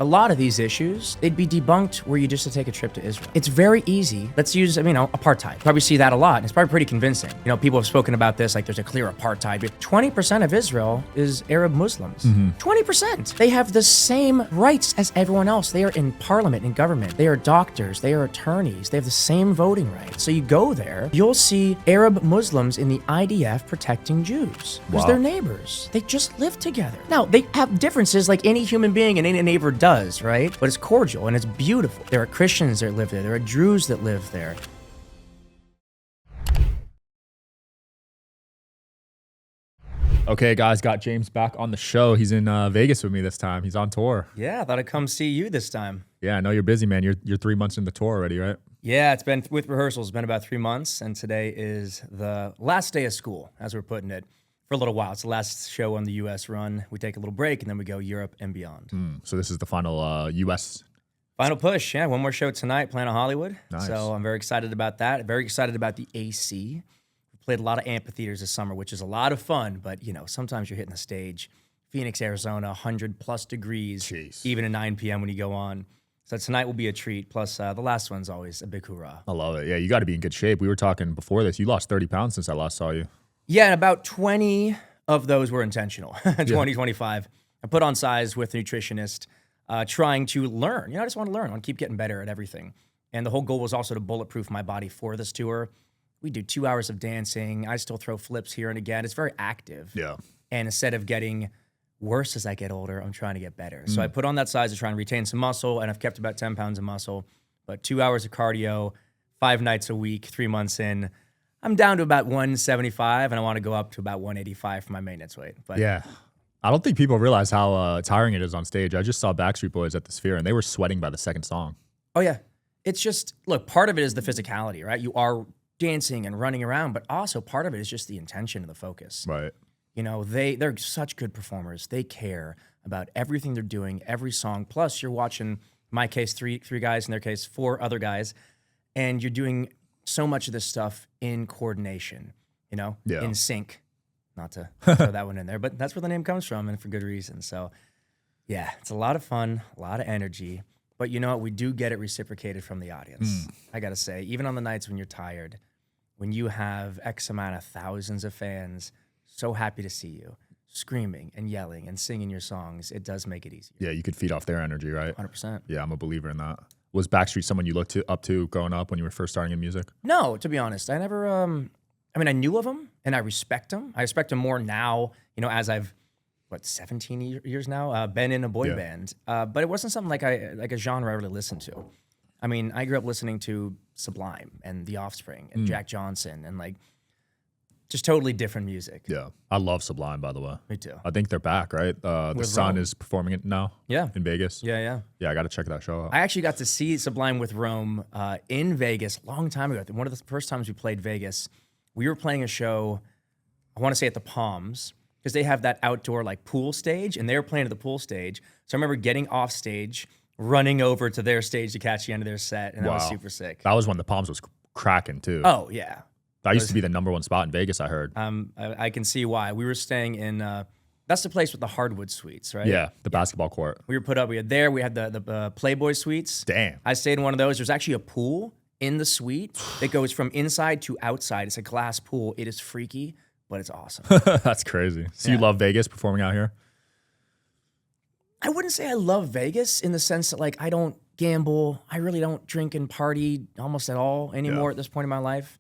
A lot of these issues, they'd be debunked were you just to take a trip to Israel. It's very easy. Let's use, apartheid. Probably see that a lot. And it's probably pretty convincing. People have spoken about this, like there's a clear apartheid. But 20% of Israel is Arab Muslims. 20%. They have the same rights as everyone else. They are in parliament and government. They are doctors. They are attorneys. They have the same voting rights. So you go there, you'll see Arab Muslims in the IDF protecting Jews. Because they're neighbors. They just live together. Now, they have differences like any human being and any neighbor does, right? But it's cordial and it's beautiful. There are Christians that live there. There are Druze that live there. Okay, guys, got James back on the show. He's in Vegas with me this time. He's on tour. Yeah, I thought I'd come see you this time. Yeah, I know you're busy, man. You're 3 months in the tour already, right? Yeah, it's been with rehearsals. It's been about 3 months, and today is the last day of school, as we're putting it, for a little while. It's the last show on the U.S. run. We take a little break, and then we go Europe and beyond. So this is the final U.S. Final push, yeah. One more show tonight, Planet Hollywood. Nice. So I'm very excited about that. Very excited about the AC. We played a lot of amphitheaters this summer, which is a lot of fun, but sometimes you're hitting the stage. Phoenix, Arizona, 100+ degrees, Jeez. even at 9 p.m. when you go on. So tonight will be a treat. Plus, the last one's always a big hoorah. I love it. Yeah, you got to be in good shape. We were talking before this. You lost 30 pounds since I last saw you. Yeah, and about 20 of those were intentional. 25. I put on size with a nutritionist, trying to learn. I just want to learn. I want to keep getting better at everything. And the whole goal was also to bulletproof my body for this tour. We do 2 hours of dancing. I still throw flips here and again. It's very active. Yeah. And instead of getting worse as I get older, I'm trying to get better. So I put on that size to try and retain some muscle, and I've kept about 10 pounds of muscle. But 2 hours of cardio, 5 nights a week, 3 months in, I'm down to about 175, and I want to go up to about 185 for my maintenance weight. But Yeah. I don't think people realize how tiring it is on stage. I just saw Backstreet Boys at the Sphere, and they were sweating by the second song. Oh, yeah. It's just, look, part of it is the physicality, right? You are dancing and running around, but also part of it is just the intention and the focus. Right. They're such good performers. They care about everything they're doing, every song. Plus, you're watching, in my case, three guys, in their case, 4 other guys, and you're doing so much of this stuff in coordination, in sync. Not to throw that one in there, but that's where the name comes from, and for good reason. So, yeah, it's a lot of fun, a lot of energy. But you know what? We do get it reciprocated from the audience. I got to say, even on the nights when you're tired, when you have X amount of thousands of fans so happy to see you, screaming and yelling and singing your songs, it does make it easier. Yeah, you could feed off their energy, right? 100%. Yeah, I'm a believer in that. Was Backstreet someone you looked up to growing up when you were first starting in music? No, to be honest, I never, I knew of them and I respect them. I respect them more now, as I've, 17 years now, been in a boy band. But it wasn't something like a genre I really listened to. I grew up listening to Sublime and The Offspring and Jack Johnson and just totally different music. Yeah. I love Sublime, by the way. Me too. I think they're back, right? The Sun is performing it now. Yeah. In Vegas. Yeah. Yeah, I got to check that show out. I actually got to see Sublime with Rome in Vegas a long time ago. One of the first times we played Vegas, we were playing a show, I want to say at the Palms, because they have that outdoor pool stage, and they were playing at the pool stage. So I remember getting off stage, running over to their stage to catch the end of their set, and that was super sick. That was when the Palms was cracking too. Oh, yeah. That used to be the #1 spot in Vegas, I heard. I can see why. We were staying in, that's the place with the hardwood suites, right? Yeah, the basketball court. We had the Playboy suites. Damn. I stayed in one of those. There's actually a pool in the suite that goes from inside to outside. It's a glass pool. It is freaky, but it's awesome. That's crazy. So you love Vegas, performing out here? I wouldn't say I love Vegas in the sense that I don't gamble. I really don't drink and party almost at all anymore at this point in my life.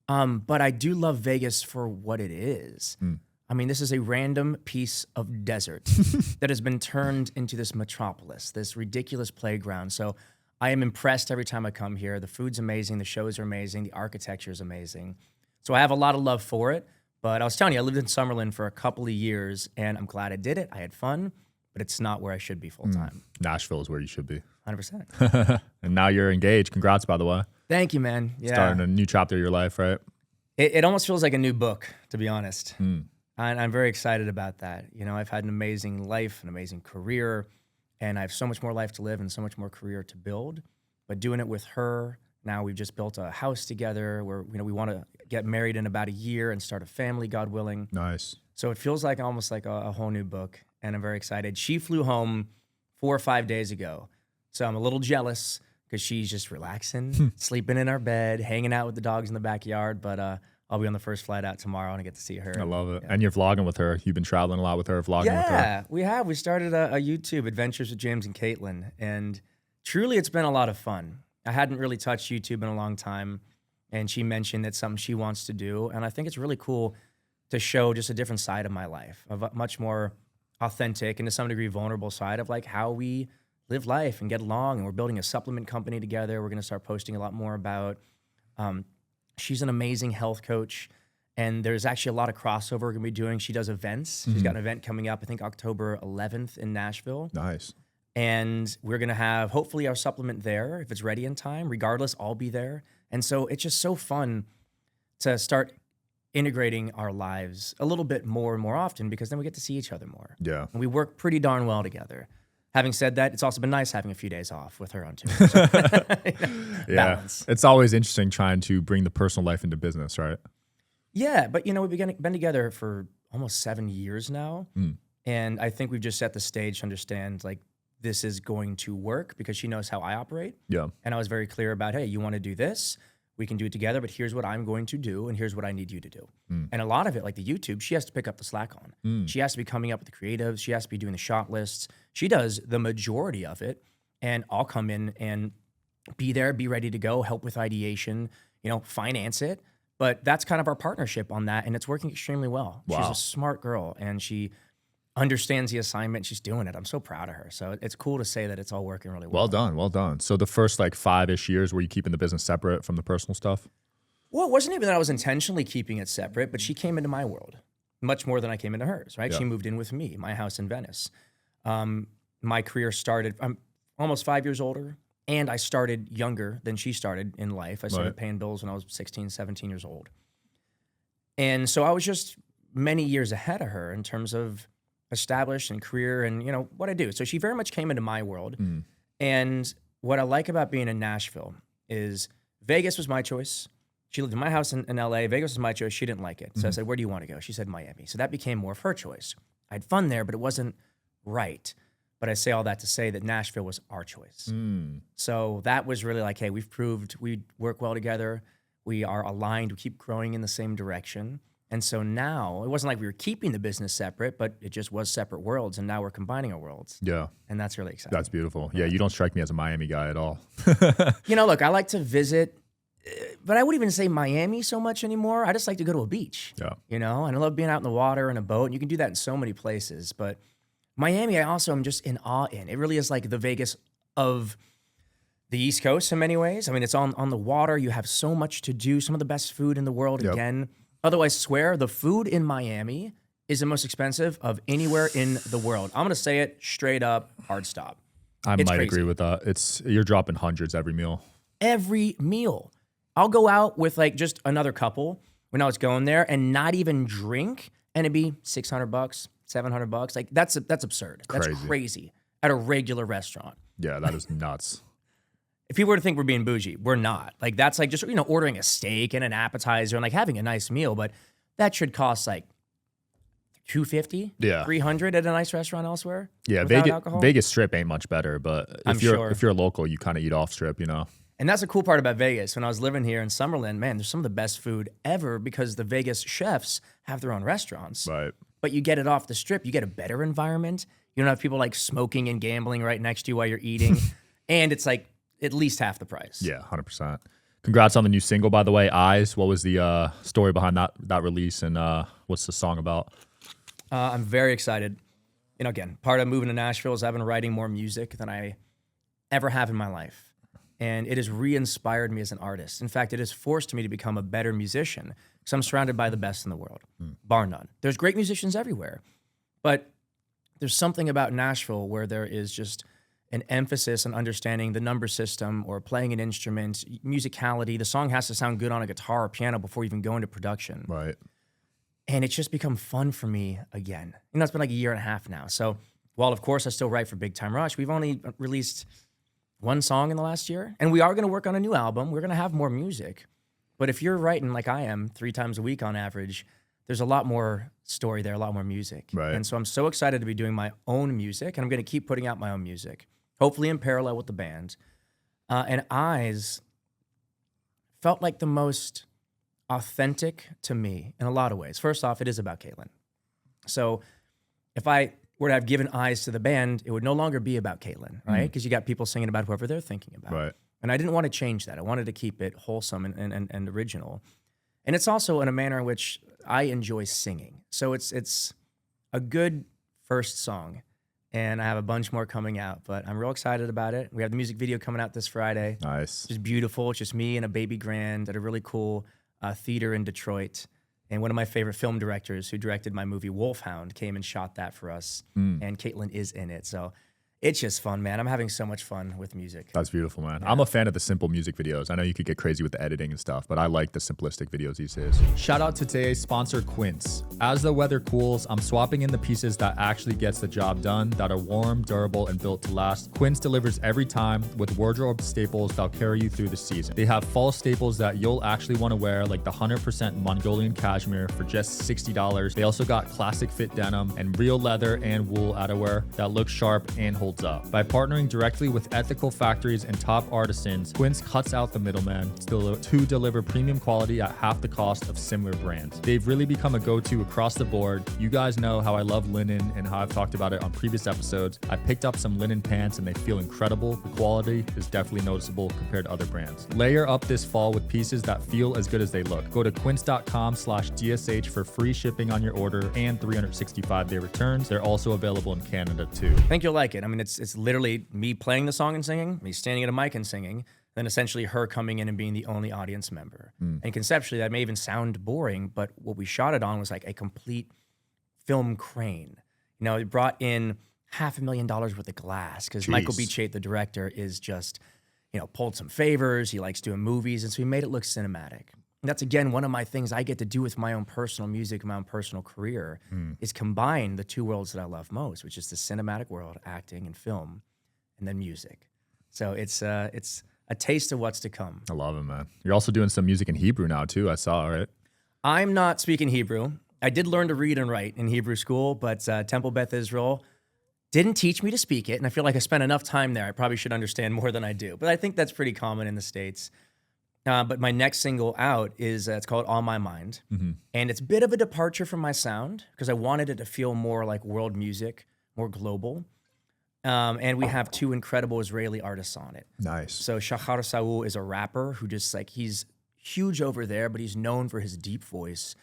But I do love Vegas for what it is. This is a random piece of desert that has been turned into this metropolis, this ridiculous playground. So I am impressed every time I come here. The food's amazing. The shows are amazing. The architecture is amazing. So I have a lot of love for it. But I was telling you, I lived in Summerlin for a couple of years, and I'm glad I did it. I had fun, but it's not where I should be full time. Nashville is where you should be. 100%. And now you're engaged. Congrats, by the way. Thank you, man. Yeah. Starting a new chapter of your life, right? It almost feels like a new book, to be honest. And I'm very excited about that. I've had an amazing life, an amazing career, and I have so much more life to live and so much more career to build. But doing it with her, now we've just built a house together where we want to get married in about a year and start a family, God willing. Nice. So it feels like almost like a whole new book, and I'm very excited. She flew home 4 or 5 days ago. So I'm a little jealous because she's just relaxing, sleeping in our bed, hanging out with the dogs in the backyard. But I'll be on the first flight out tomorrow and I get to see her. I love it. Yeah. And you're vlogging with her. You've been traveling a lot with her, vlogging with her. Yeah, we have. We started a YouTube, Adventures with James and Caitlyn. And truly, it's been a lot of fun. I hadn't really touched YouTube in a long time. And she mentioned it's something she wants to do. And I think it's really cool to show just a different side of my life, of a much more authentic and to some degree vulnerable side of like how we live life and get along. And we're building a supplement company together. We're going to start posting a lot more about. She's an amazing health coach, and there's actually a lot of crossover we're going to be doing. She does events. She's got an event coming up, I think October 11th in Nashville. Nice. And we're going to have hopefully our supplement there if it's ready in time. Regardless, I'll be there. And so it's just so fun to start integrating our lives a little bit more and more often because then we get to see each other more. Yeah. And we work pretty darn well together. Having said that, it's also been nice having a few days off with her on tour. So, Yeah. balance. It's always interesting trying to bring the personal life into business, right? Yeah, but we've been together for almost 7 years now. And I think we've just set the stage to understand like this is going to work because she knows how I operate. Yeah. And I was very clear about, hey, you want to do this? We can do it together, but here's what I'm going to do, and here's what I need you to do. And a lot of it, like the YouTube, she has to pick up the slack on. She has to be coming up with the creatives. She has to be doing the shot lists. She does the majority of it, and I'll come in and be there, be ready to go, help with ideation, finance it. But that's kind of our partnership on that, and it's working extremely well. Wow. She's a smart girl, and she understands the assignment. She's doing it. I'm so proud of her. So it's cool to say that it's all working really well. Well done. Well done. So the first like 5-ish years, were you keeping the business separate from the personal stuff? Well, it wasn't even that I was intentionally keeping it separate, but she came into my world much more than I came into hers, right? Yeah. She moved in with me, my house in Venice. My career started, I'm almost 5 years older, and I started younger than she started in life. I started paying bills when I was 16, 17 years old. And so I was just many years ahead of her in terms of established and career and, what I do. So she very much came into my world. And what I like about being in Nashville is Vegas was my choice. She lived in my house in LA. Vegas was my choice. She didn't like it. So I said, where do you want to go? She said, Miami. So that became more of her choice. I had fun there, but it wasn't right. But I say all that to say that Nashville was our choice. So that was really like, hey, we've proved we work well together. We are aligned. We keep growing in the same direction. And so now, it wasn't like we were keeping the business separate, but it just was separate worlds, and now we're combining our worlds. Yeah. And that's really exciting. That's beautiful. Yeah, you don't strike me as a Miami guy at all. Look, I like to visit, but I wouldn't even say Miami so much anymore. I just like to go to a beach. Yeah. And I love being out in the water in a boat, and you can do that in so many places. But Miami, I also am just in awe in. It really is like the Vegas of the East Coast in many ways. I mean, it's on the water. You have so much to do, some of the best food in the world again. Although I swear the food in Miami is the most expensive of anywhere in the world. I'm going to say it straight up, hard stop. I It's might crazy. agree with that. You're dropping hundreds every meal. Every meal. I'll go out with like just another couple when I was going there and not even drink, and it'd be $600, $700. Like that's absurd. That's Crazy. crazy at a regular restaurant. Yeah, that is nuts. If people were to think we're being bougie, we're not. Like that's like just ordering a steak and an appetizer and like having a nice meal, but that should cost like $250, Yeah. $300 at a nice restaurant elsewhere. Yeah, without alcohol. Vegas Strip ain't much better, but I'm if sure. you're a local, you kind of eat off Strip, And that's the cool part about Vegas. When I was living here in Summerlin, man, there's some of the best food ever because the Vegas chefs have their own restaurants. Right. But you get it off the Strip, you get a better environment. You don't have people like smoking and gambling right next to you while you're eating, and it's like at least half the price. Yeah, 100%. Congrats on the new single, by the way, Eyes. What was the story behind that release, and what's the song about? I'm very excited. Again, part of moving to Nashville is I've been writing more music than I ever have in my life. And it has re-inspired me as an artist. In fact, it has forced me to become a better musician because I'm surrounded by the best in the world, bar none. There's great musicians everywhere, but there's something about Nashville where there is just an emphasis on understanding the number system or playing an instrument, musicality. The song has to sound good on a guitar or piano before you even go into production. Right. And it's just become fun for me again. It's been like a year and a half now. So while, of course, I still write for Big Time Rush, we've only released one song in the last year. And we are going to work on a new album. We're going to have more music. But if you're writing like I am 3 times a week on average, there's a lot more story there, a lot more music. Right. And so I'm so excited to be doing my own music, and I'm going to keep putting out my own music, hopefully in parallel with the band. And Eyes felt like the most authentic to me in a lot of ways. First off, it is about Caitlyn. So if I were to have given Eyes to the band, it would no longer be about Caitlyn, right? Because you got people singing about whoever they're thinking about. Right. And I didn't want to change that. I wanted to keep it wholesome and original. And it's also in a manner in which I enjoy singing. So it's a good first song. And I have a bunch more coming out, but I'm real excited about it. We have the music video coming out this Friday. Nice. It's beautiful. It's just me and a baby grand at a really cool theater in Detroit. And one of my favorite film directors who directed my movie Wolfhound came and shot that for us. And Caitlyn is in it. So it's just fun, man. I'm having so much fun with music. That's beautiful, man. I'm a fan of the simple music videos. I know you could get crazy with the editing and stuff, but I like the simplistic videos these days. Shout out to today's sponsor, Quince. As the weather cools, I'm swapping in the pieces that actually gets the job done, that are warm, durable, and built to last. Quince delivers every time with wardrobe staples that'll carry you through the season. They have fall staples that you'll actually want to wear, like the 100% Mongolian cashmere for just $60. They also got classic fit denim and real leather and wool outerwear that looks sharp and holds up. By partnering directly with ethical factories and top artisans, Quince cuts out the middleman to deliver premium quality at half the cost of similar brands. They've really become a go-to across the board. You guys know how I love linen and how I've talked about it on previous episodes. I picked up some linen pants and they feel incredible. The quality is definitely noticeable compared to other brands. Layer up this fall with pieces that feel as good as they look. Go to quince.com/DSH for free shipping on your order and 365-day returns. They're also available in Canada too. I think you'll like it. I mean, it's literally me playing the song and singing, me standing at a mic and singing, then essentially her coming in and being the only audience member. And conceptually, that may even sound boring, but what we shot it on was like a complete film crane. You know, it brought in $500,000 worth of glass because Michael B. Chait, the director, is just, you know, pulled some favors. He likes doing movies, and so he made it look cinematic. And that's, again, one of my things I get to do with my own personal music, my own personal career, is combine the two worlds that I love most, which is the cinematic world, acting and film, and then music. So it's a taste of what's to come. I love it, man. You're also doing some music in Hebrew now, too. I saw, right? I'm not speaking Hebrew. I did learn to read and write in Hebrew school, but Temple Beth Israel didn't teach me to speak it, and I feel like I spent enough time there. I probably should understand more than I do, but I think that's pretty common in the States. But my next single out is, it's called On My Mind. And it's a bit of a departure from my sound because I wanted it to feel more like world music, more global. And we have two incredible Israeli artists on it. Nice. So Shachar Saul is a rapper who just like, he's huge over there, but he's known for his deep voice.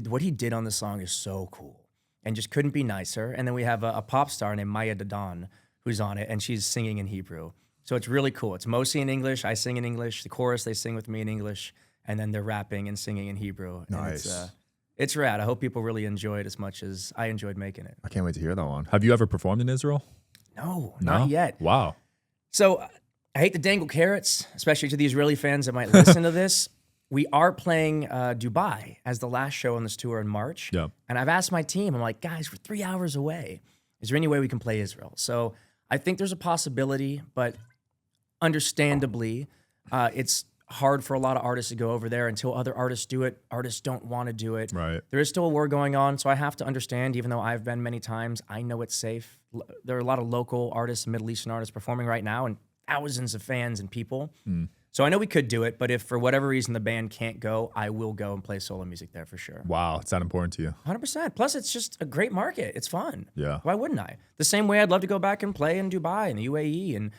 What he did on the song is so cool and just couldn't be nicer. And then we have a pop star named Maya Dadan who's on it, and she's singing in Hebrew. So it's really cool. It's mostly in English. I sing in English. The chorus, they sing with me in English. And then they're rapping and singing in Hebrew. Nice. And it's rad. I hope people really enjoy it as much as I enjoyed making it. I can't wait to hear that one. Have you ever performed in Israel? No, not yet. Wow. So I hate to dangle carrots, especially to the Israeli fans that might listen to this. We are playing Dubai as the last show on this tour in March. Yeah. And I've asked my team, I'm like, guys, we're 3 hours away. Is there any way we can play Israel? So I think there's a possibility, but understandably, it's hard for a lot of artists to go over there until other artists do it. Artists don't want to do it. Right. There is still a war going on, so I have to understand, even though I've been many times, I know it's safe. There are a lot of local artists, Middle Eastern artists performing right now, and thousands of fans and people. So I know we could do it, but if for whatever reason the band can't go, I will go and play solo music there for sure. Wow. It's that important to you. 100%. Plus, it's just a great market. It's fun. Yeah. Why wouldn't I? The same way I'd love to go back and play in Dubai and the UAE. And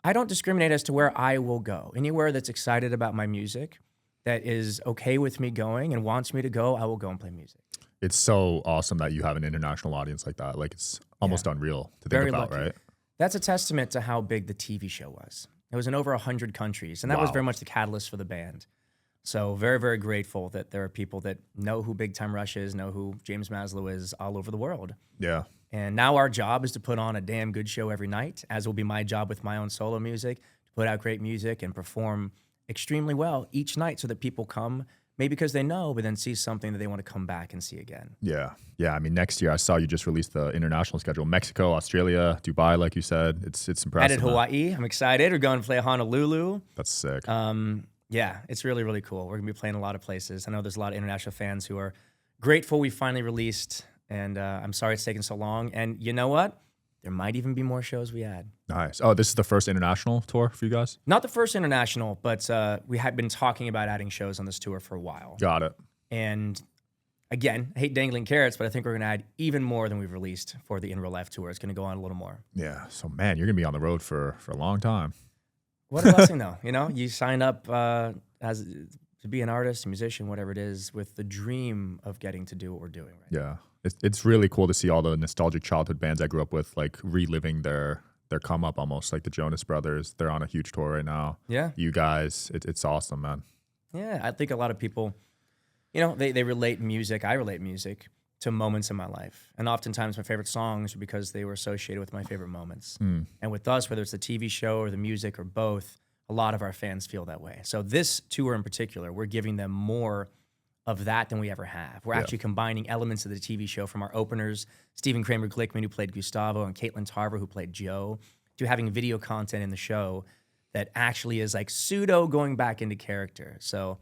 I don't discriminate as to where I will go. Anywhere that's excited about my music, that is okay with me going and wants me to go, I will go and play music. It's so awesome that you have an international audience like that. Like, it's almost unreal to think about, lucky. right? That's a testament to how big the TV show was. It was in over 100 countries, and that was very much the catalyst for the band. So very, very grateful that there are people that know who Big Time Rush is, know who James Maslow is all over the world. Yeah. And now our job is to put on a damn good show every night, as will be my job with my own solo music, to put out great music and perform extremely well each night so that people come, maybe because they know, but then see something that they want to come back and see again. Yeah. Yeah. I mean, next year I saw you just released the international schedule. Mexico, Australia, Dubai, like you said. It's impressive. Added Hawaii. I'm excited. We're going to play Honolulu. That's sick. Yeah, it's really, really cool. We're going to be playing a lot of places. I know there's a lot of international fans who are Grateful we finally released, and I'm sorry it's taken so long. And you know what? There might even be more shows we add. Nice. Oh, this is the first international tour for you guys? Not the first international, but we had been talking about adding shows on this tour for a while. Got it. And again, I hate dangling carrots, but I think we're going to add even more than we've released for the In Real Life tour. It's going to go on a little more. Yeah. So, man, you're going to be on the road for a long time. What a blessing, though. You know, you sign up as to be an artist, a musician, whatever it is, with the dream of getting to do what we're doing right now. Yeah. It's really cool to see all the nostalgic childhood bands I grew up with, like reliving their come up almost, like the Jonas Brothers. They're on a huge tour right now. Yeah. You guys, it's awesome, man. Yeah, I think a lot of people, you know, they relate music. I relate music to moments in my life. And oftentimes my favorite songs are because they were associated with my favorite moments. And with us, whether it's the TV show or the music or both, a lot of our fans feel that way. So this tour in particular, we're giving them more of that than we ever have. We're actually combining elements of the TV show from our openers, Stephen Kramer Glickman, who played Gustavo, and Caitlyn Tarver, who played Joe, to having video content in the show that actually is like pseudo going back into character. So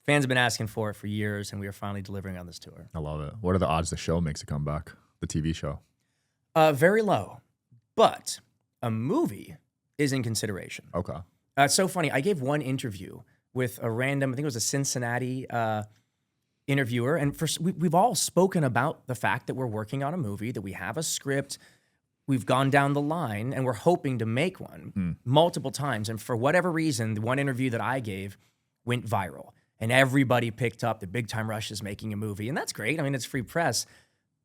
fans have been asking for it for years, and we are finally delivering on this tour. I love it. What are the odds the show makes a comeback, the TV show? Very low, but a movie is in consideration. Okay. It's so funny. I gave one interview with a random, I think it was a Cincinnati interviewer, and we've all spoken about the fact that we're working on a movie, that we have a script, we've gone down the line, and we're hoping to make one multiple times. And for whatever reason, the one interview that I gave went viral, and everybody picked up that Big Time Rush is making a movie, and that's great. I mean, it's free press,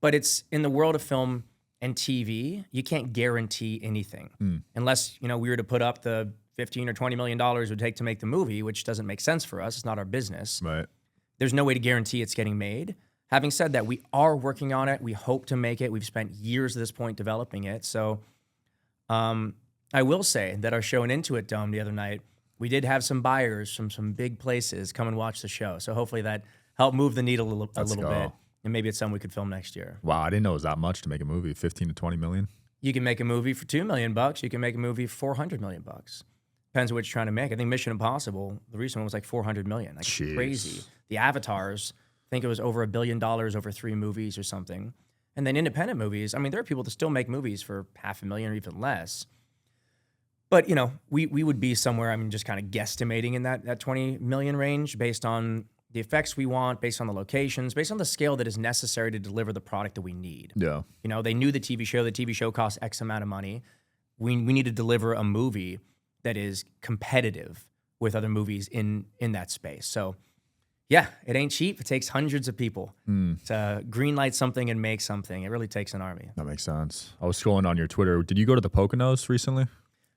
but it's in the world of film and TV, you can't guarantee anything unless, you know, we were to put up the $15 or $20 million it would take to make the movie, which doesn't make sense for us. It's not our business. Right. There's no way to guarantee it's getting made. Having said that, we are working on it. We hope to make it. We've spent years at this point developing it. So I will say that our show in Intuit Dome the other night, we did have some buyers from some big places come and watch the show. So hopefully that helped move the needle a little bit. And maybe it's something we could film next year. Wow, I didn't know it was that much to make a movie, 15 to 20 million. You can make a movie for $2 million. You can make a movie for $400 million. Depends on what you're trying to make. I think Mission Impossible, the recent one was like $400 million. Like crazy. The Avatars, I think it was over $1 billion over 3 movies or something. And then independent movies, I mean, there are people that still make movies for $500,000 or even less. But, you know, we would be somewhere, I mean, just kind of guesstimating in that 20 million range based on the effects we want, based on the locations, based on the scale that is necessary to deliver the product that we need. Yeah. You know, they knew the TV show costs X amount of money. We need to deliver a movie that is competitive with other movies in that space. So, yeah, it ain't cheap. It takes hundreds of people to greenlight something and make something. It really takes an army. That makes sense. I was scrolling on your Twitter. Did you go to the Poconos recently?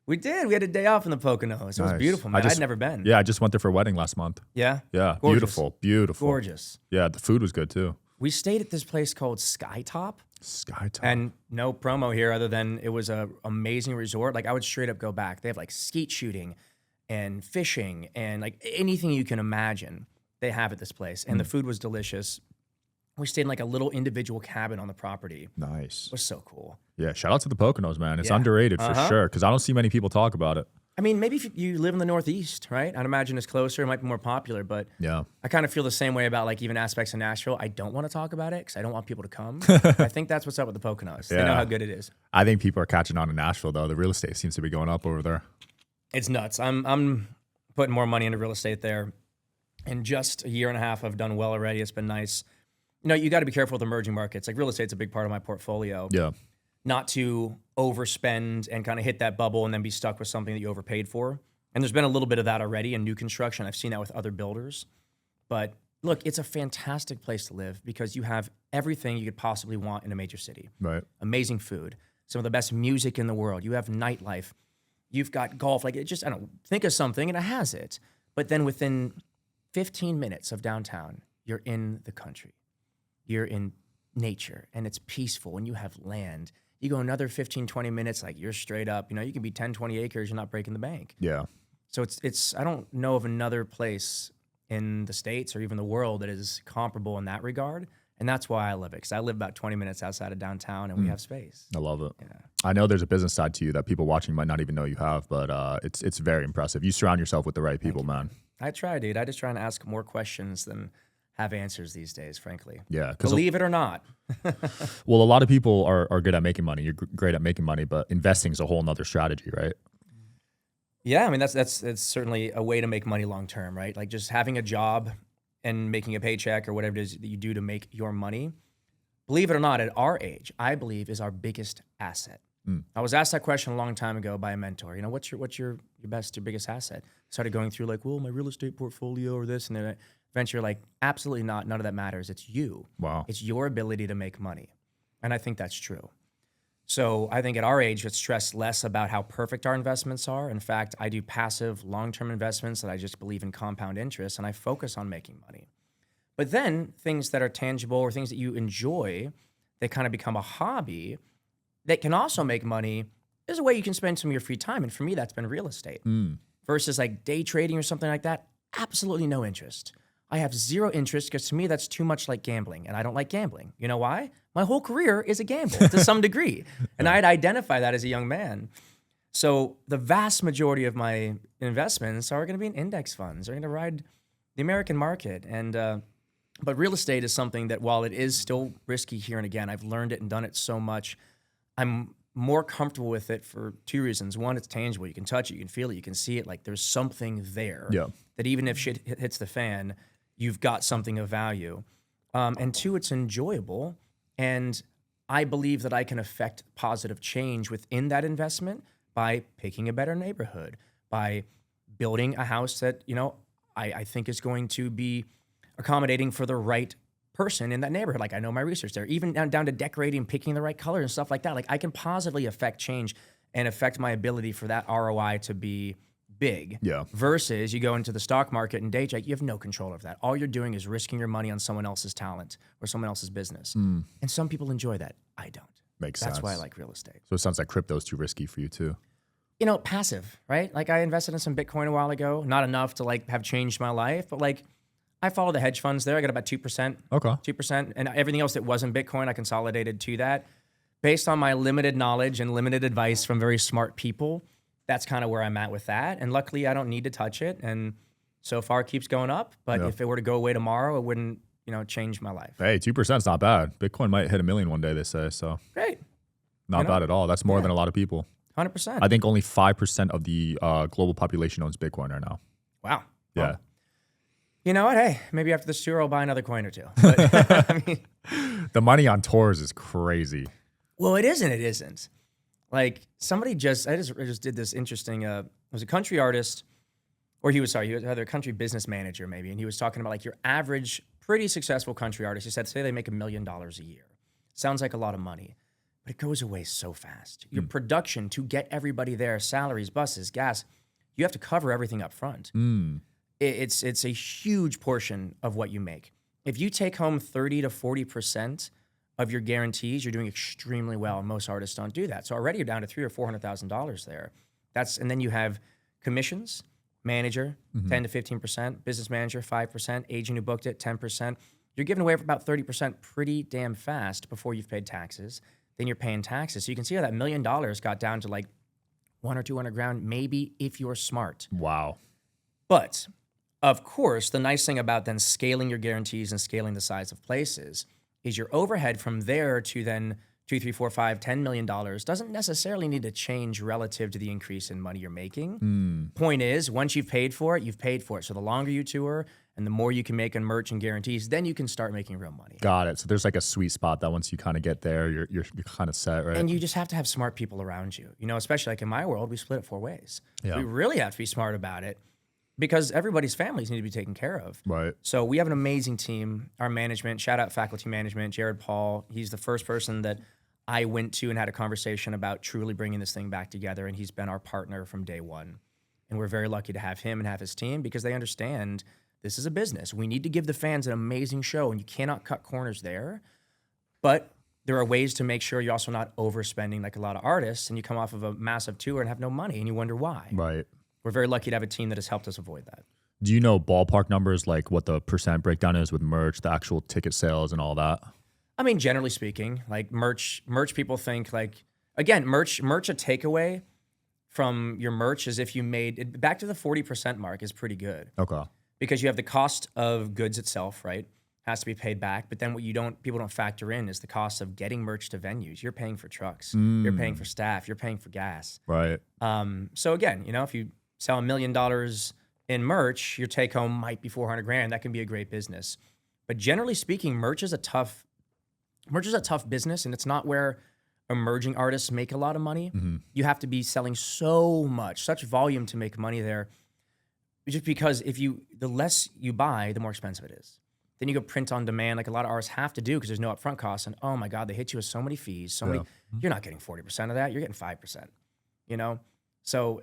We did. We had a day off in the Poconos. It was beautiful, man. I'd never been. Yeah, I just went there for a wedding last month. Yeah? Yeah, Gorgeous. beautiful. Gorgeous. Yeah, the food was good too. We stayed at this place called Skytop. Skytop. And no promo here other than it was an amazing resort. Like, I would straight up go back. They have like skeet shooting and fishing and like anything you can imagine they have at this place. And the food was delicious. We stayed in like a little individual cabin on the property. Nice. It was so cool. Yeah, shout out to the Poconos, man. It's underrated for sure because I don't see many people talk about it. I mean, maybe if you live in the Northeast, right? I'd imagine it's closer. It might be more popular, but yeah, I kind of feel the same way about like even aspects of Nashville. I don't want to talk about it because I don't want people to come. I think that's what's up with the Poconos. They know how good it is. I think people are catching on in Nashville, though. The real estate seems to be going up over there. It's nuts. I'm putting more money into real estate there. In just a year and a half, I've done well already. It's been nice. You know, you got to be careful with emerging markets. Like real estate's a big part of my portfolio. Yeah. Not to overspend and kind of hit that bubble and then be stuck with something that you overpaid for. And there's been a little bit of that already in new construction. I've seen that with other builders. But look, it's a fantastic place to live because you have everything you could possibly want in a major city. Right. Amazing food, some of the best music in the world. You have nightlife. You've got golf. Like it just, I don't think of something and it has it. But then within 15 minutes of downtown, you're in the country. You're in nature and it's peaceful and you have land. You go another 15, 20 minutes, like you're straight up, you know, you can be 10, 20 acres, you're not breaking the bank. Yeah. So it's I don't know of another place in the States or even the world that is comparable in that regard. And that's why I love it, because I live about 20 minutes outside of downtown and we have space. I love it. Yeah. I know there's a business side to you that people watching might not even know you have, but it's very impressive. You surround yourself with the right people, man. I try, dude. I just try and ask more questions than have answers these days, frankly. Yeah. Believe it or not. Well, a lot of people are good at making money. You're great at making money, but investing is a whole nother strategy, right? Yeah, I mean, that's certainly a way to make money long term, right? Like just having a job and making a paycheck or whatever it is that you do to make your money. Believe it or not, at our age, I believe is our biggest asset. I was asked that question a long time ago by a mentor. You know, what's your biggest asset? Started going through like, well, my real estate portfolio or this and that. Eventually, you're like, absolutely not. None of that matters. It's you. Wow. It's your ability to make money. And I think that's true. So I think at our age, let's stress less about how perfect our investments are. In fact, I do passive long-term investments that I just believe in compound interest, and I focus on making money. But then things that are tangible or things that you enjoy, they kind of become a hobby that can also make money. There's a way you can spend some of your free time. And for me, that's been real estate versus like day trading or something like that. Absolutely no interest. I have zero interest because to me, that's too much like gambling. And I don't like gambling. You know why? My whole career is a gamble to some degree. And I'd identify that as a young man. So the vast majority of my investments are going to be in index funds. They're going to ride the American market. And but real estate is something that while it is still risky here and again, I've learned it and done it so much. I'm more comfortable with it for two reasons. One, it's tangible. You can touch it, you can feel it, you can see it. Like there's something there that even if shit hits the fan, you've got something of value. And two, it's enjoyable. And I believe that I can affect positive change within that investment by picking a better neighborhood, by building a house that, you know, I think is going to be accommodating for the right person in that neighborhood. Like I know my research there, even down to decorating, picking the right color and stuff like that. Like I can positively affect change and affect my ability for that ROI to be big. Yeah. Versus you go into the stock market and day trade, you have no control of that. All you're doing is risking your money on someone else's talent or someone else's business. And some people enjoy that. I don't. Makes sense. That's why I like real estate. So it sounds like crypto's too risky for you too. You know, passive, right? Like I invested in some Bitcoin a while ago, not enough to like have changed my life, but like I follow the hedge funds there. I got about 2%. Okay. 2%. And everything else that wasn't Bitcoin, I consolidated to that. Based on my limited knowledge and limited advice from very smart people, that's kind of where I'm at with that. And luckily, I don't need to touch it. And so far, it keeps going up. But if it were to go away tomorrow, it wouldn't, you know, change my life. Hey, 2% is not bad. Bitcoin might hit $1 million one day, they say. So great. Not bad at all. That's more than a lot of people. 100%. I think only 5% of the global population owns Bitcoin right now. Wow. Yeah. Well, you know what? Hey, maybe after this tour, I'll buy another coin or two. But, I mean, the money on tours is crazy. Well, it isn't. It isn't. Like somebody I just did this interesting. It was a country artist, or he was either a country business manager maybe, and he was talking about like your average, pretty successful country artist. He said, say they make $1 million a year. Sounds like a lot of money, but it goes away so fast. Your production to get everybody there, salaries, buses, gas, you have to cover everything up front. It's a huge portion of what you make. If you take home 30 to 40% of your guarantees, you're doing extremely well. And most artists don't do that. So already you're down to $300,000 or $400,000 there. And then you have commissions, manager, 10 to 15%, business manager, 5%, agent who booked it, 10%. You're giving away for about 30% pretty damn fast before you've paid taxes. Then you're paying taxes. So you can see how that $1 million got down to like 100 or 200 grand, maybe if you're smart. Wow. But of course, the nice thing about then scaling your guarantees and scaling the size of places is your overhead from there to then $2, $3, $4, $5, $10 million doesn't necessarily need to change relative to the increase in money you're making. Point is, once you've paid for it, you've paid for it. So the longer you tour and the more you can make in merch and guarantees, then you can start making real money. Got it. So there's like a sweet spot that once you kind of get there, you're kind of set, right? And you just have to have smart people around you. You know, especially like in my world, we split it 4 ways. Yeah. So we really have to be smart about it, because everybody's families need to be taken care of. Right. So we have an amazing team. Our management, shout out faculty management, Jared Paul. He's the first person that I went to and had a conversation about truly bringing this thing back together. And he's been our partner from day one. And we're very lucky to have him and have his team because they understand this is a business. We need to give the fans an amazing show, and you cannot cut corners there. But there are ways to make sure you're also not overspending like a lot of artists, and you come off of a massive tour and have no money and you wonder why. Right. We're very lucky to have a team that has helped us avoid that. Do you know ballpark numbers, like what the percent breakdown is with merch, the actual ticket sales and all that? I mean, generally speaking, like merch people think like, again, merch a takeaway from your merch is if you made it back to the 40% mark is pretty good. Okay. Because you have the cost of goods itself, right? has to be paid back. But then what people don't factor in is the cost of getting merch to venues. You're paying for trucks, you're paying for staff, you're paying for gas. Right. So again, you know, if you sell $1 million in merch, your take home might be 400 grand. That can be a great business. But generally speaking, merch is a tough business, and it's not where emerging artists make a lot of money. You have to be selling such volume to make money there. Just because the less you buy, the more expensive it is. Then you go print on demand, like a lot of artists have to do because there's no upfront costs. And oh my God, they hit you with so many fees, you're not getting 40% of that, you're getting 5%, you know? So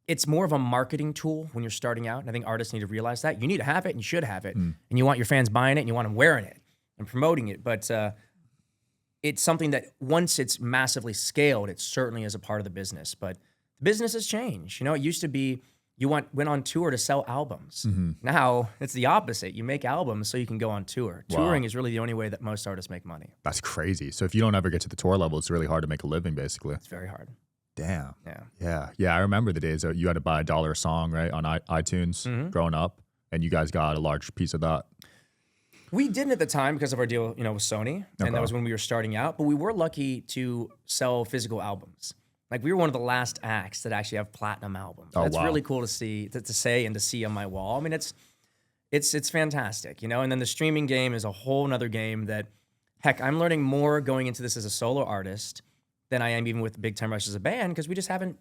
it's more of a marketing tool when you're starting out. And I think artists need to realize that. You need to have it and you should have it. And you want your fans buying it and you want them wearing it and promoting it. But it's something that once it's massively scaled, it certainly is a part of the business. But the business has changed. You know, it used to be you went on tour to sell albums. Now it's the opposite. You make albums so you can go on tour. Wow. Touring is really the only way that most artists make money. That's crazy. So if you don't ever get to the tour level, it's really hard to make a living, basically. It's very hard. Damn. Yeah. Yeah. I remember the days that you had to buy $1 a song, right, on iTunes growing up, and you guys got a large piece of that. We didn't at the time because of our deal, you know, with Sony, and that was when we were starting out. But we were lucky to sell physical albums. Like we were one of the last acts that actually have platinum albums. That's really cool to see, to say and to see on my wall. I mean, it's fantastic, you know. And then the streaming game is a whole nother game that, heck, I'm learning more going into this as a solo artist than I am even with Big Time Rush as a band, because we just haven't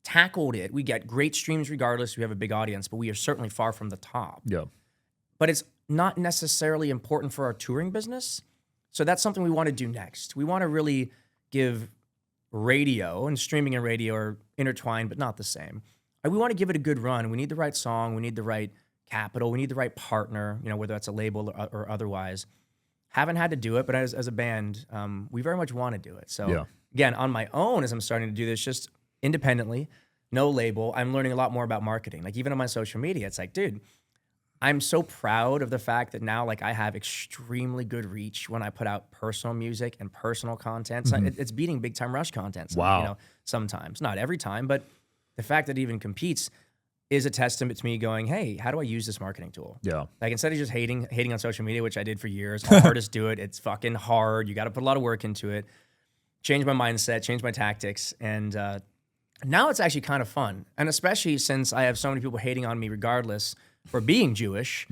tackled it. We get great streams regardless. We have a big audience, but we are certainly far from the top. Yeah. But it's not necessarily important for our touring business. So that's something we want to do next. We want to really give radio, and streaming and radio are intertwined, but not the same. We want to give it a good run. We need the right song. We need the right capital. We need the right partner, you know, whether that's a label or otherwise. Haven't had to do it, but as a band, we very much want to do it. So again, on my own, as I'm starting to do this, just independently, no label, I'm learning a lot more about marketing. Like even on my social media, it's like, dude, I'm so proud of the fact that now, like, I have extremely good reach when I put out personal music and personal content. So it's beating Big Time Rush content. Wow. You know, sometimes, not every time, but the fact that it even competes is a testament to me going, hey, how do I use this marketing tool? Yeah. Like instead of just hating on social media, which I did for years, all artists do it. It's fucking hard. You got to put a lot of work into it. Change my mindset, change my tactics. And now it's actually kind of fun. And especially since I have so many people hating on me regardless for being Jewish,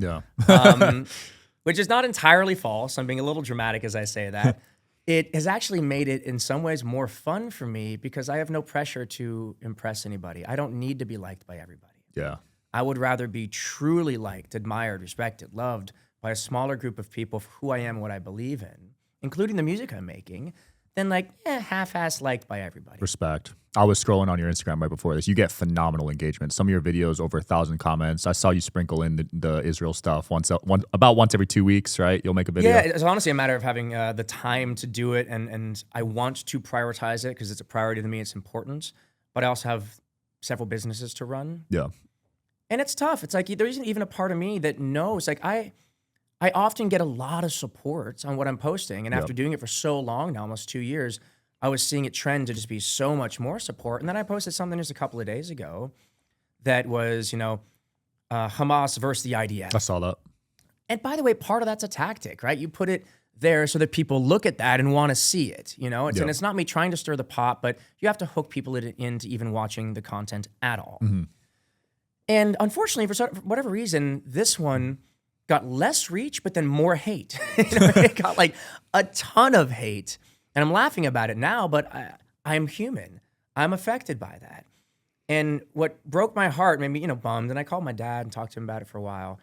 which is not entirely false. I'm being a little dramatic as I say that. It has actually made it in some ways more fun for me because I have no pressure to impress anybody. I don't need to be liked by everybody. Yeah. I would rather be truly liked, admired, respected, loved by a smaller group of people for who I am and what I believe in, including the music I'm making, than like half-ass liked by everybody. Respect. I was scrolling on your Instagram right before this. You get phenomenal engagement. Some of your videos, over 1,000 comments. I saw you sprinkle in the Israel stuff about once every 2 weeks, right? You'll make a video. Yeah, it's honestly a matter of having the time to do it, and I want to prioritize it because it's a priority to me. It's important, but I also have several businesses to run. Yeah, and it's tough. It's like there isn't even a part of me that knows. Like I often get a lot of support on what I'm posting, and after doing it for so long now, almost 2 years, I was seeing it trend to just be so much more support. And then I posted something just a couple of days ago that was, Hamas versus the IDF. I saw that. And by the way, part of that's a tactic, right? You put it there so that people look at that and want to see it, And it's not me trying to stir the pot, but you have to hook people into even watching the content at all. Mm-hmm. And unfortunately, for whatever reason, this one got less reach, but then more hate. It got like a ton of hate. And I'm laughing about it now, but I'm human. I'm affected by that. And what broke my heart, made me, bummed, and I called my dad and talked to him about it for a while,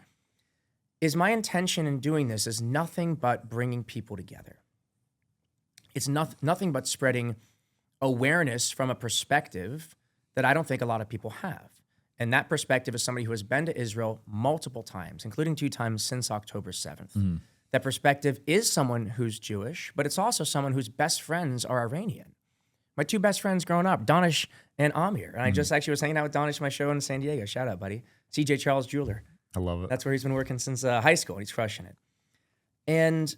is my intention in doing this is nothing but bringing people together. It's nothing but spreading awareness from a perspective that I don't think a lot of people have. And that perspective is somebody who has been to Israel multiple times, including 2 times since October 7th. Mm-hmm. That perspective is someone who's Jewish, but it's also someone whose best friends are Iranian. My 2 best friends growing up, Danish and Amir. And I just actually was hanging out with Danish at my show in San Diego. Shout out, buddy. CJ Charles Jeweler. I love it. That's where he's been working since high school, and he's crushing it. And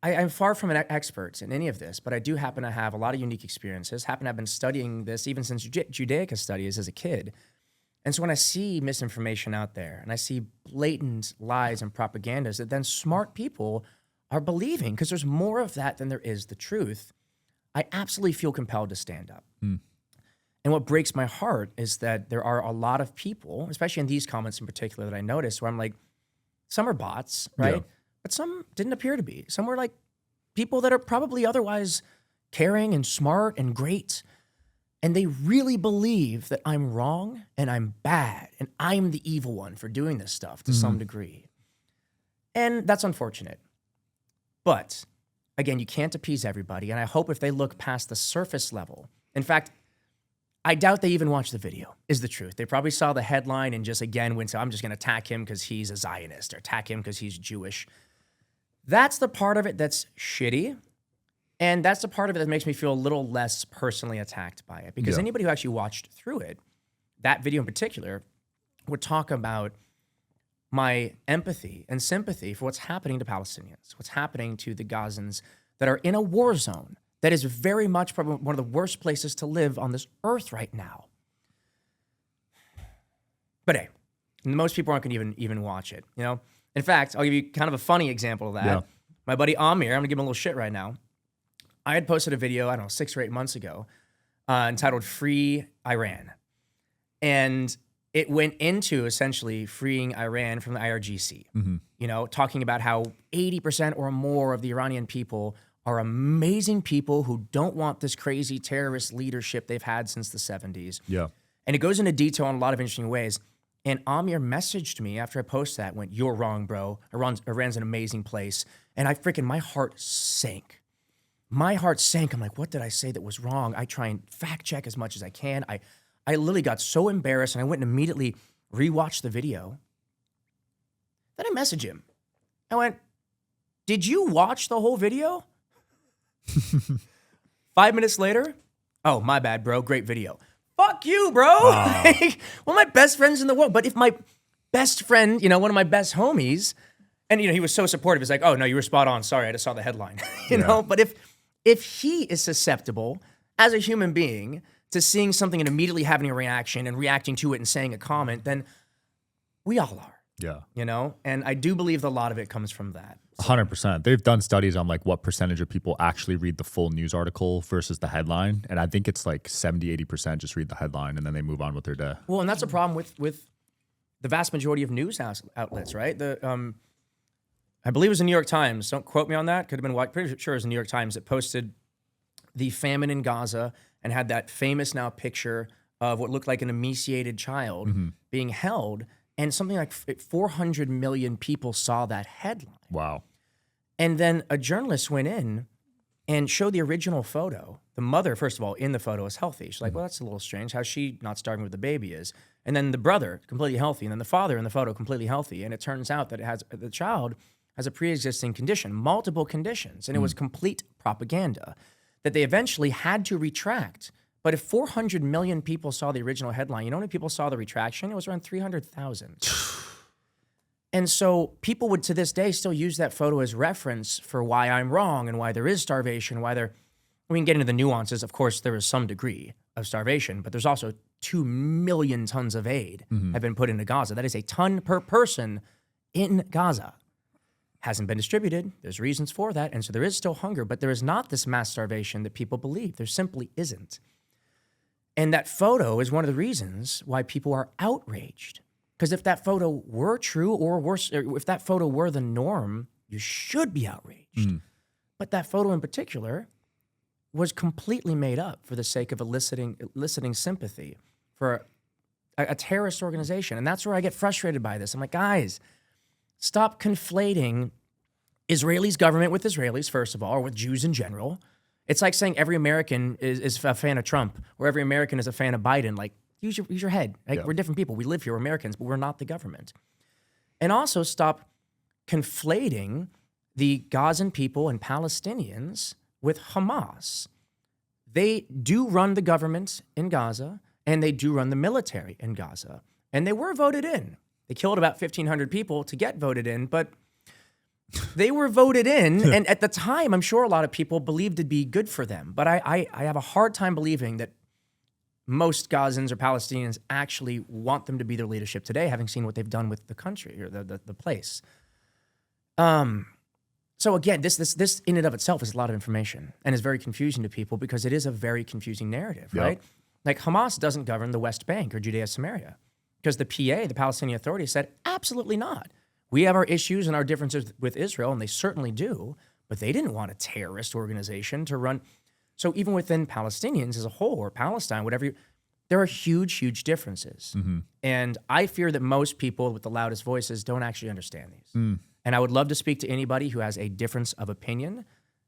I'm far from an expert in any of this, but I do happen to have a lot of unique experiences. Happen to have been studying this even since Judaica studies as a kid. And so when I see misinformation out there and I see blatant lies and propagandas that then smart people are believing, because there's more of that than there is the truth, I absolutely feel compelled to stand up. And what breaks my heart is that there are a lot of people, especially in these comments in particular, that I noticed where I'm like, some are bots, right? Yeah. But some didn't appear to be. Some were like people that are probably otherwise caring and smart and great. And they really believe that I'm wrong and I'm bad and I'm the evil one for doing this stuff to some degree. And that's unfortunate. But again, you can't appease everybody. And I hope if they look past the surface level, in fact, I doubt they even watched the video, is the truth. They probably saw the headline and just again went to, I'm just going to attack him because he's a Zionist or attack him because he's Jewish. That's the part of it that's shitty. And that's the part of it that makes me feel a little less personally attacked by it. Because anybody who actually watched through it, that video in particular, would talk about my empathy and sympathy for what's happening to Palestinians, what's happening to the Gazans that are in a war zone that is very much probably one of the worst places to live on this earth right now. But hey, most people aren't going to even watch it, you know? In fact, I'll give you kind of a funny example of that. Yeah. My buddy Amir, I'm going to give him a little shit right now. I had posted a video, I don't know, 6 or 8 months ago, entitled Free Iran. And it went into essentially freeing Iran from the IRGC, you know, talking about how 80% or more of the Iranian people are amazing people who don't want this crazy terrorist leadership they've had since the 70s. Yeah. And it goes into detail in a lot of interesting ways. And Amir messaged me after I posted that, went, "You're wrong, bro. Iran's an amazing place." And my heart sank. My heart sank. I'm like, what did I say that was wrong? I try and fact check as much as I can. I literally got so embarrassed and I went and immediately rewatched the video. Then I messaged him. I went, "Did you watch the whole video?" 5 minutes later, "Oh, my bad, bro. Great video." Fuck you, bro. Wow. Like, one of my best friends in the world. But if my best friend, you know, one of my best homies, and, you know, he was so supportive. He's like, "Oh, no, you were spot on. Sorry, I just saw the headline." you know, but if he is susceptible as a human being to seeing something and immediately having a reaction and reacting to it and saying a comment, then we all are. Yeah. You know, and I do believe that a lot of it comes from that. 100%. They've done studies on like what percentage of people actually read the full news article versus the headline. And I think it's like 70-80% just read the headline and then they move on with their day. Well, and that's a problem with the vast majority of news outlets, right? I believe it was the New York Times. Don't quote me on that. Could have been pretty sure it was the New York Times that posted the famine in Gaza and had that famous now picture of what looked like an emaciated child being held. And something like 400 million people saw that headline. Wow. And then a journalist went in and showed the original photo. The mother, first of all, in the photo is healthy. She's like, "Well, that's a little strange. How's she not starving where the baby is?" And then the brother, completely healthy. And then the father in the photo, completely healthy. And it turns out that the child has a pre-existing condition, multiple conditions. And it was complete propaganda that they eventually had to retract. But if 400 million people saw the original headline, you know how many people saw the retraction? It was around 300,000. And so people would, to this day, still use that photo as reference for why I'm wrong and why there is starvation, we can get into the nuances. Of course, there is some degree of starvation, but there's also 2 million tons of aid have been put into Gaza. That is a ton per person in Gaza. Hasn't been distributed. There's reasons for that. And so there is still hunger, but there is not this mass starvation that people believe. There simply isn't. And that photo is one of the reasons why people are outraged. Because if that photo were true or worse, or if that photo were the norm, you should be outraged. But that photo in particular was completely made up for the sake of eliciting sympathy for a terrorist organization. And that's where I get frustrated by this. I'm like, guys, stop conflating Israelis' government with Israelis, first of all, or with Jews in general. It's like saying every American is a fan of Trump or every American is a fan of Biden. Like, use your head. Like, we're different people. We live here. We're Americans, but we're not the government. And also stop conflating the Gazan people and Palestinians with Hamas. They do run the government in Gaza, and they do run the military in Gaza. And they were voted in. They killed about 1,500 people to get voted in, but they were voted in, and at the time, I'm sure a lot of people believed it'd be good for them. But I have a hard time believing that most Gazans or Palestinians actually want them to be their leadership today, having seen what they've done with the country or the place. So again, this in and of itself is a lot of information and is very confusing to people because it is a very confusing narrative, right? Like Hamas doesn't govern the West Bank or Judea Samaria because the PA, the Palestinian Authority, said absolutely not. We have our issues and our differences with Israel, and they certainly do, but they didn't want a terrorist organization to run. So even within Palestinians as a whole, or Palestine, whatever, there are huge, huge differences. And I fear that most people with the loudest voices don't actually understand these. And I would love to speak to anybody who has a difference of opinion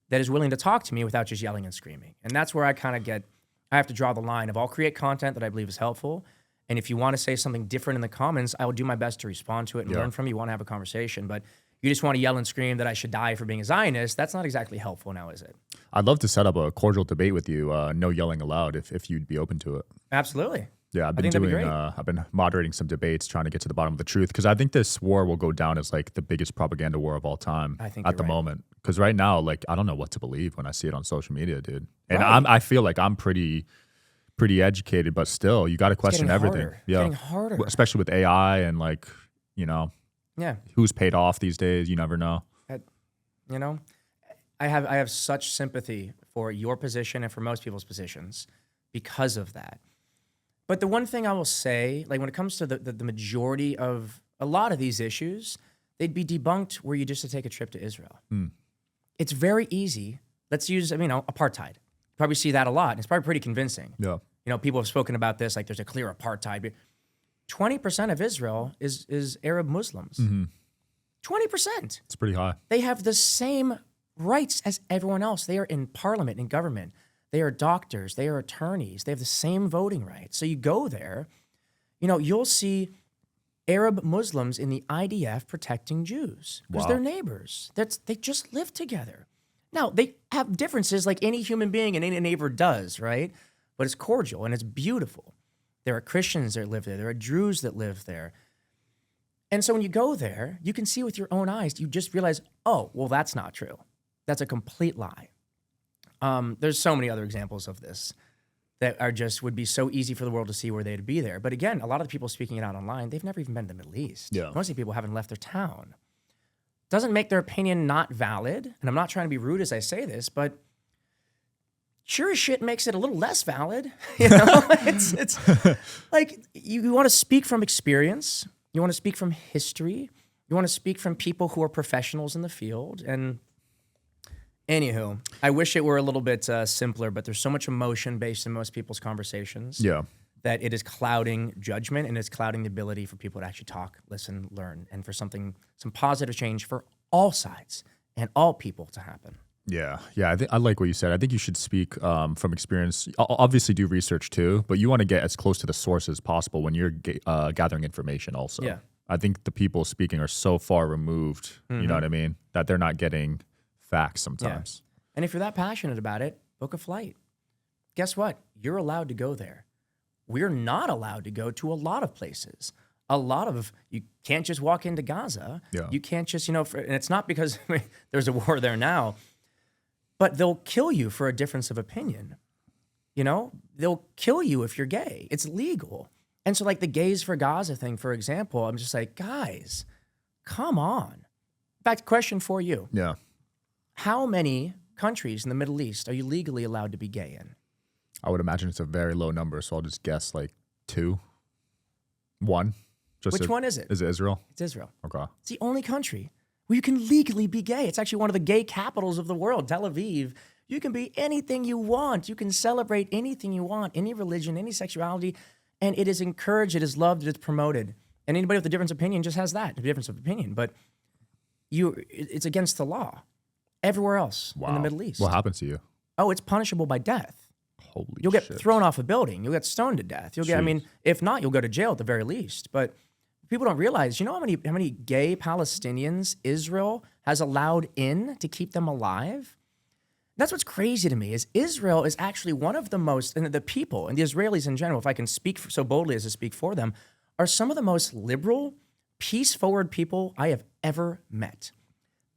that is willing to talk to me without just yelling and screaming. And that's where I kind of I have to draw the line of I'll create content that I believe is helpful. And if you want to say something different in the comments, I will do my best to respond to it and learn from you. You want to have a conversation. But you just want to yell and scream that I should die for being a Zionist, that's not exactly helpful now, is it? I'd love to set up a cordial debate with you, no yelling allowed, if you'd be open to it. Absolutely. Yeah, I've been moderating some debates, trying to get to the bottom of the truth, because I think this war will go down as like the biggest propaganda war of all time at the moment. Because right now, like, I don't know what to believe when I see it on social media, dude. And I feel like I'm pretty educated, but still, you got to question everything. Harder. Yeah, getting harder, especially with AI and like, who's paid off these days. You never know. I have such sympathy for your position and for most people's positions because of that. But the one thing I will say, like when it comes to the majority of a lot of these issues, they'd be debunked were you just to take a trip to Israel. It's very easy. Let's use, apartheid. You probably see that a lot. And it's probably pretty convincing. Yeah. People have spoken about this, like there's a clear apartheid. 20% of Israel is Arab Muslims. 20%. It's pretty high. They have the same rights as everyone else. They are in parliament and government. They are doctors. They are attorneys. They have the same voting rights. So you go there, you'll see Arab Muslims in the IDF protecting Jews because they're neighbors. They just live together. Now, they have differences like any human being and any neighbor does, right? But it's cordial and it's beautiful. There are Christians that live there. There are Druze that live there. And so when you go there, you can see with your own eyes, you just realize, oh, well, that's not true. That's a complete lie. There's so many other examples of this that would be so easy for the world to see where they'd be there. But again, a lot of the people speaking it out online, they've never even been to the Middle East. Yeah. Most of the people haven't left their town. Doesn't make their opinion not valid. And I'm not trying to be rude as I say this, but sure as shit makes it a little less valid. It's like you want to speak from experience. You want to speak from history. You want to speak from people who are professionals in the field. And anywho, I wish it were a little bit simpler, but there's so much emotion based in most people's conversations that it is clouding judgment and it's clouding the ability for people to actually talk, listen, learn, and for some positive change for all sides and all people to happen. Yeah. I like what you said. I think you should speak from experience. Obviously, do research too, but you want to get as close to the source as possible when you're gathering information. Also, I think the people speaking are so far removed. You know what I mean? That they're not getting facts sometimes. Yeah. And if you're that passionate about it, book a flight. Guess what? You're allowed to go there. We're not allowed to go to a lot of places. You can't just walk into Gaza. Yeah. You can't just, and it's not because there's a war there now, but they'll kill you for a difference of opinion. They'll kill you if you're gay. It's legal. And so like the Gays for Gaza thing, for example, I'm just like, guys, come on. In fact, question for you. Yeah. How many countries in the Middle East are you legally allowed to be gay in? I would imagine it's a very low number, so I'll just guess like 2. 1. Which one is it? Is it Israel? It's Israel. Okay. It's the only country where you can legally be gay. It's actually one of the gay capitals of the world, Tel Aviv. You can be anything you want. You can celebrate anything you want, any religion, any sexuality, and it is encouraged, it is loved, it is promoted. And anybody with a different opinion just has that, a difference of opinion. But it's against the law everywhere else in the Middle East. What happens to you? Oh, it's punishable by death. You'll shit. get thrown off a building. You'll get stoned to death. If not, you'll go to jail at the very least. But people don't realize, how many gay Palestinians Israel has allowed in to keep them alive? That's what's crazy to me is Israel is actually one of the most, and the people, and the Israelis in general, if I can speak so boldly as to speak for them, are some of the most liberal, peace-forward people I have ever met.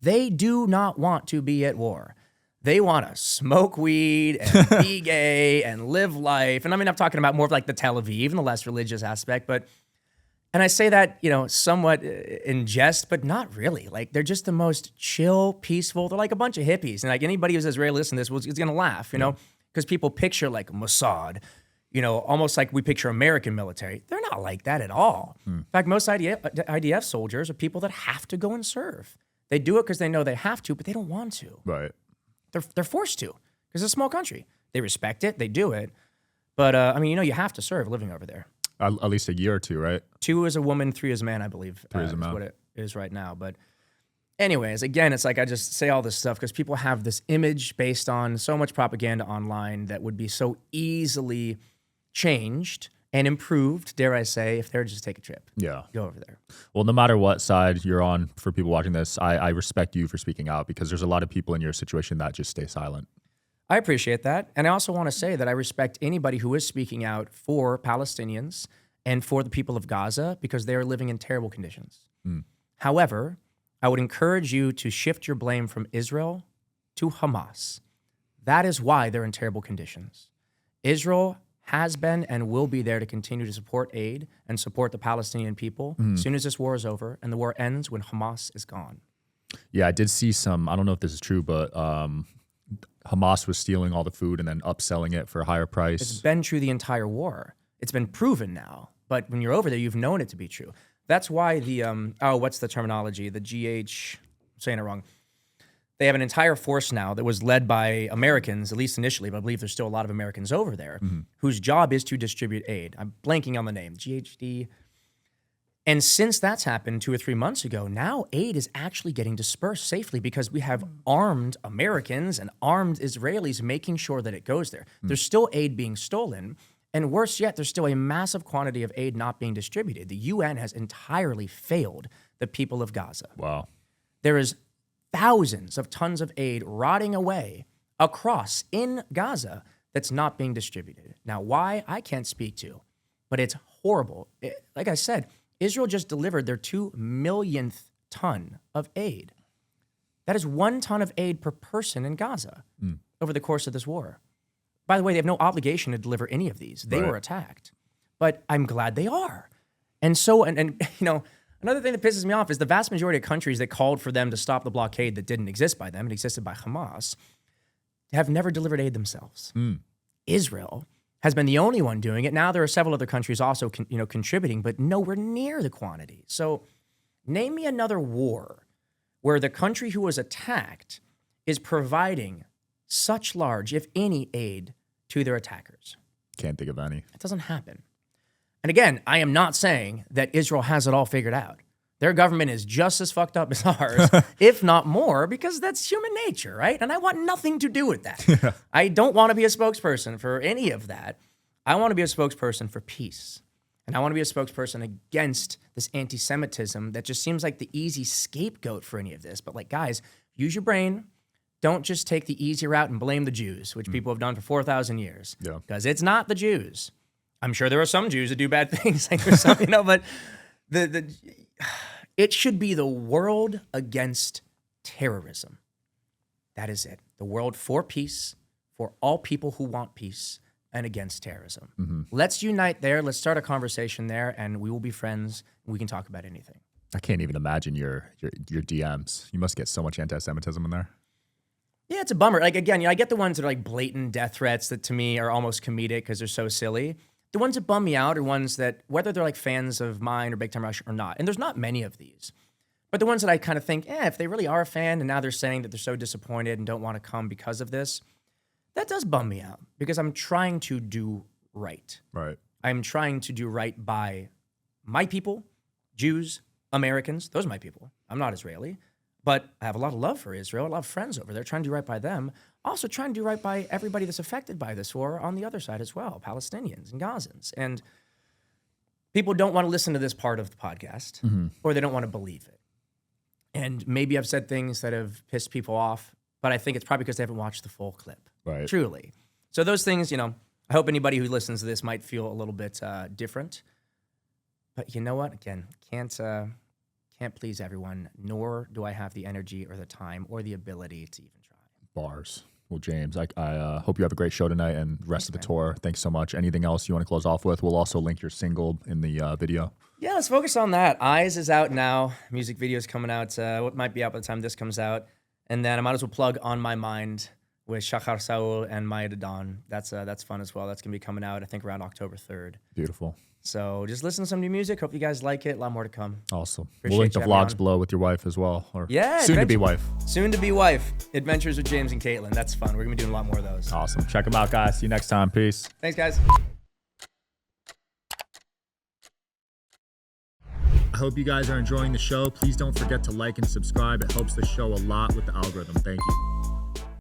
They do not want to be at war. They want to smoke weed and be gay and live life. And I mean, I'm talking about more of like the Tel Aviv and the less religious aspect, and I say that, somewhat in jest, but not really. Like, they're just the most chill, peaceful. They're like a bunch of hippies. And like anybody who's Israeli listening to this is going to laugh, because people picture like Mossad, almost like we picture American military. They're not like that at all. In fact, most IDF soldiers are people that have to go and serve. They do it because they know they have to, but they don't want to. Right. They're forced to because it's a small country. They respect it. They do it. But, you have to serve living over there. At least a year or two, right? 2 as a woman, 3 as a man, I believe. 3 as a man. Is what it is right now. But anyways, again, it's like I just say all this stuff because people have this image based on so much propaganda online that would be so easily changed and improved, dare I say, if they were to just take a trip. Yeah. Go over there. Well, no matter what side you're on, for people watching this, I respect you for speaking out because there's a lot of people in your situation that just stay silent. I appreciate that. And I also want to say that I respect anybody who is speaking out for Palestinians and for the people of Gaza because they are living in terrible conditions. However, I would encourage you to shift your blame from Israel to Hamas. That is why they're in terrible conditions. Israel has been and will be there to continue to support aid and support the Palestinian people as soon as this war is over, and the war ends when Hamas is gone. Yeah, I did see some, I don't know if this is true, but Hamas was stealing all the food and then upselling it for a higher price. It's been true the entire war. It's been proven now. But when you're over there, you've known it to be true. That's why the, what's the terminology? The GH, I'm saying it wrong. They have an entire force now that was led by Americans, at least initially, but I believe there's still a lot of Americans over there, whose job is to distribute aid. I'm blanking on the name, GHD. And since that's happened 2 or 3 months ago, now aid is actually getting dispersed safely because we have armed Americans and armed Israelis making sure that it goes there. There's still aid being stolen. And worse yet, there's still a massive quantity of aid not being distributed. The UN has entirely failed the people of Gaza. Wow. There is thousands of tons of aid rotting away across in Gaza that's not being distributed. Now, why? I can't speak to, but it's horrible. Like I said, Israel just delivered their 2 millionth ton of aid. That is 1 ton of aid per person in Gaza over the course of this war. By the way, they have no obligation to deliver any of these. They were attacked. But I'm glad they are. And so, and another thing that pisses me off is the vast majority of countries that called for them to stop the blockade that didn't exist by them, it existed by Hamas, have never delivered aid themselves. Israel has been the only one doing it. Now there are several other countries also contributing, but nowhere near the quantity. So name me another war where the country who was attacked is providing such large, if any, aid to their attackers. Can't think of any. It doesn't happen. And again, I am not saying that Israel has it all figured out. Their government is just as fucked up as ours, if not more, because that's human nature, right? And I want nothing to do with that. I don't want to be a spokesperson for any of that. I want to be a spokesperson for peace. And I want to be a spokesperson against this anti-Semitism that just seems like the easy scapegoat for any of this. But like, guys, use your brain. Don't just take the easy route and blame the Jews, which people have done for 4,000 years. Because it's not the Jews. I'm sure there are some Jews that do bad things, like there's some, but it should be the world against terrorism. That is it. The world for peace, for all people who want peace, and against terrorism. Let's unite there. Let's start a conversation there, and we will be friends. And we can talk about anything. I can't even imagine your DMs. You must get so much anti-Semitism in there. Yeah, it's a bummer. Like, again, I get the ones that are like blatant death threats that to me are almost comedic because they're so silly. The ones that bum me out are ones that, whether they're like fans of mine or Big Time Rush or not, and there's not many of these, but the ones that I kind of think, if they really are a fan and now they're saying that they're so disappointed and don't want to come because of this, that does bum me out because I'm trying to do right. Right. I'm trying to do right by my people, Jews, Americans. Those are my people. I'm not Israeli. But I have a lot of love for Israel, a lot of friends over there, trying to do right by them. Also trying to do right by everybody that's affected by this war on the other side as well, Palestinians and Gazans. And people don't want to listen to this part of the podcast, or they don't want to believe it. And maybe I've said things that have pissed people off, but I think it's probably because they haven't watched the full clip. Right. Truly. So those things, I hope anybody who listens to this might feel a little bit different. But you know what? Again, can't please everyone, nor do I have the energy or the time or the ability to even try. Bars. Well, James, I hope you have a great show tonight and the rest of the tour. Thanks so much. Anything else you want to close off with? We'll also link your single in the video. Yeah, let's focus on that. Eyes is out now. Music video is coming out. What might be out by the time this comes out. And then I might as well plug On My Mind with Shachar Saul and Maya Dadan. That's fun as well. That's going to be coming out, I think, around October 3rd. Beautiful. So just listen to some new music. Hope you guys like it. A lot more to come. Awesome. Appreciate We'll link the you having me vlogs on. below with your wife as well. Or Yeah, soon-to-be wife. Soon-to-be wife. Adventures with James and Caitlyn. That's fun. We're going to be doing a lot more of those. Awesome. Check them out, guys. See you next time. Peace. Thanks, guys. I hope you guys are enjoying the show. Please don't forget to like and subscribe. It helps the show a lot with the algorithm. Thank you.